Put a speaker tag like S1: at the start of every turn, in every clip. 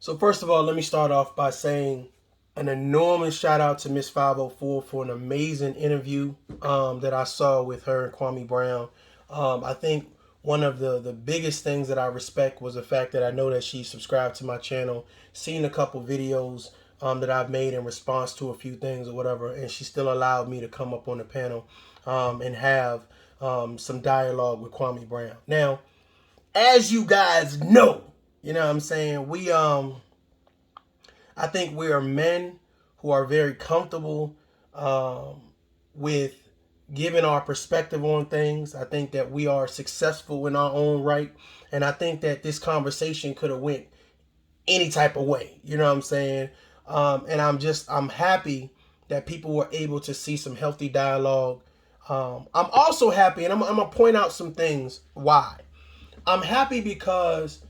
S1: So first of all, let me start off by saying an enormous shout out to Miss 504 for an amazing interview that I saw with her and Kwame Brown. I think one of the biggest things that I respect was the fact that I know that she subscribed to my channel, seen a couple videos that I've made in response to a few things or whatever, and she still allowed me to come up on the panel and have some dialogue with Kwame Brown. Now, as you guys know, you know what I'm saying, I think we are men who are very comfortable with giving our perspective on things. I think that we are successful in our own right, and I think that this conversation could have went any type of way. You know what I'm saying? And I'm happy that people were able to see some healthy dialogue. I'm also happy, and I'm gonna point out some things why. I'm happy because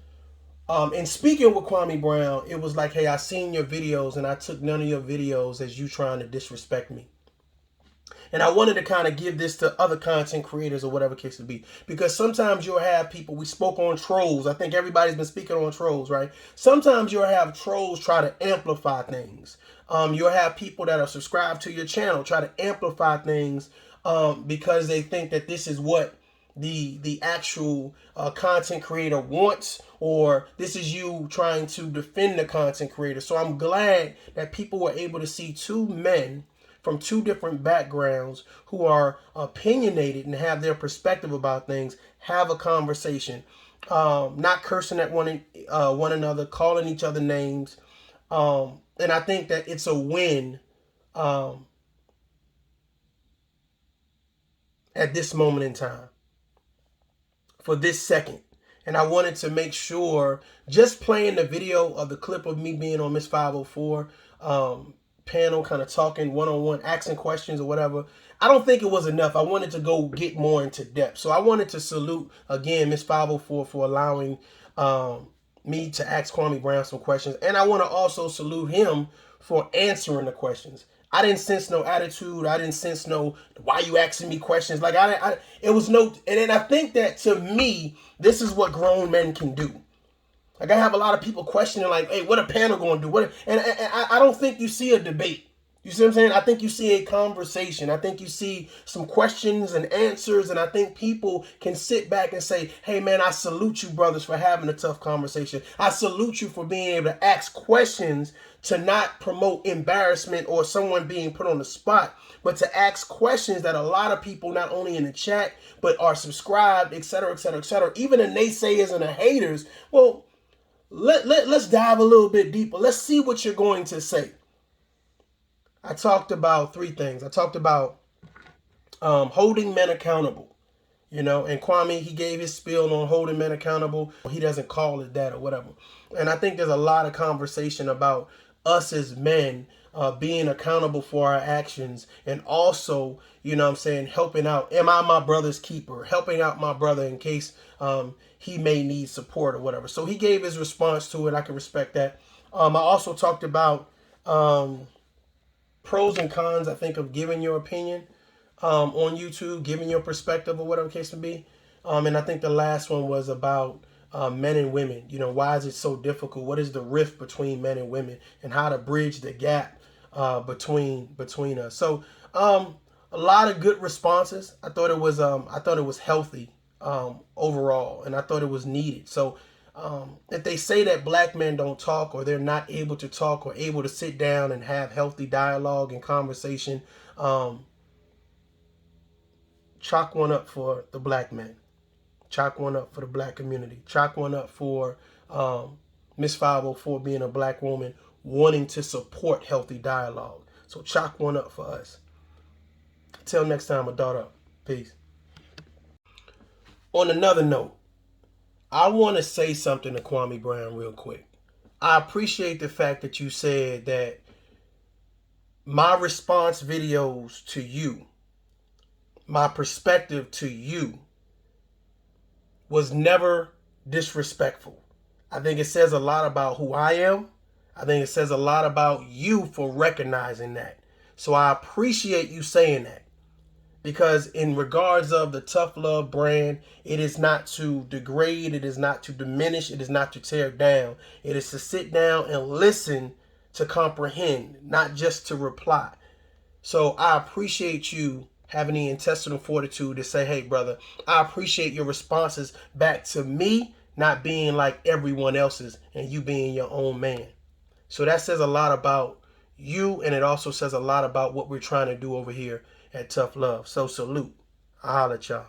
S1: in speaking with Kwame Brown, it was like, hey, I seen your videos and I took none of your videos as you trying to disrespect me. And I wanted to kind of give this to other content creators or whatever case it be. Because sometimes you'll have people, we spoke on trolls. I think everybody's been speaking on trolls, right? Sometimes you'll have trolls try to amplify things. You'll have people that are subscribed to your channel try to amplify things because they think that this is what the actual content creator wants, or this is you trying to defend the content creator. So I'm glad that people were able to see two men from two different backgrounds who are opinionated and have their perspective about things have a conversation, not cursing at one another, calling each other names, and I think that it's a win at this moment in time, for this second. And I wanted to make sure, just playing the video of the clip of me being on Miss 504 panel, kind of talking one-on-one, asking questions or whatever, I don't think it was enough. I wanted to go get more into depth. So I wanted to salute, again, Miss 504 for allowing me to ask Kwame Brown some questions. And I want to also salute him for answering the questions. I didn't sense no attitude. I didn't sense no, why you asking me questions? Like, it was no, and then I think that, to me, this is what grown men can do. Like, I have a lot of people questioning, like, hey, what a panel going to do? And I don't think you see a debate. You see what I'm saying? I think you see a conversation. I think you see some questions and answers, and I think people can sit back and say, hey, man, I salute you, brothers, for having a tough conversation. I salute you for being able to ask questions, to not promote embarrassment or someone being put on the spot, but to ask questions that a lot of people, not only in the chat, but are subscribed, et cetera, et cetera, et cetera, even the naysayers and the haters. Well, let's dive a little bit deeper. Let's see what you're going to say. I talked about three things. I talked about holding men accountable, you know, and Kwame, he gave his spiel on holding men accountable. He doesn't call it that or whatever. And I think there's a lot of conversation about us as men being accountable for our actions, and also, you know what I'm saying, helping out. Am I my brother's keeper? Helping out my brother in case he may need support or whatever. So he gave his response to it. I can respect that. I also talked about pros and cons, I think, of giving your opinion on YouTube, giving your perspective or whatever case may be. And I think the last one was about men and women. You know, why is it so difficult? What is the rift between men and women, and how to bridge the gap between us? So a lot of good responses. I thought it was healthy overall, and I thought it was needed. So if they say that black men don't talk, or they're not able to talk, or able to sit down and have healthy dialogue and conversation, chalk one up for the black men. Chalk one up for the black community. Chalk one up for Miss 504 being a black woman wanting to support healthy dialogue. So chalk one up for us. Till next time, adult up. Peace. On another note, I want to say something to Kwame Brown real quick. I appreciate the fact that you said that my response videos to you, my perspective to you, was never disrespectful. I think it says a lot about who I am. I think it says a lot about you for recognizing that. So I appreciate you saying that. Because in regards of the Tough Love brand, it is not to degrade, it is not to diminish, it is not to tear down. It is to sit down and listen to comprehend, not just to reply. So I appreciate you having the intestinal fortitude to say, hey, brother, I appreciate your responses back to me, not being like everyone else's and you being your own man. So that says a lot about you, and it also says a lot about what we're trying to do over here at Tough Love. So salute. I'll holler at y'all.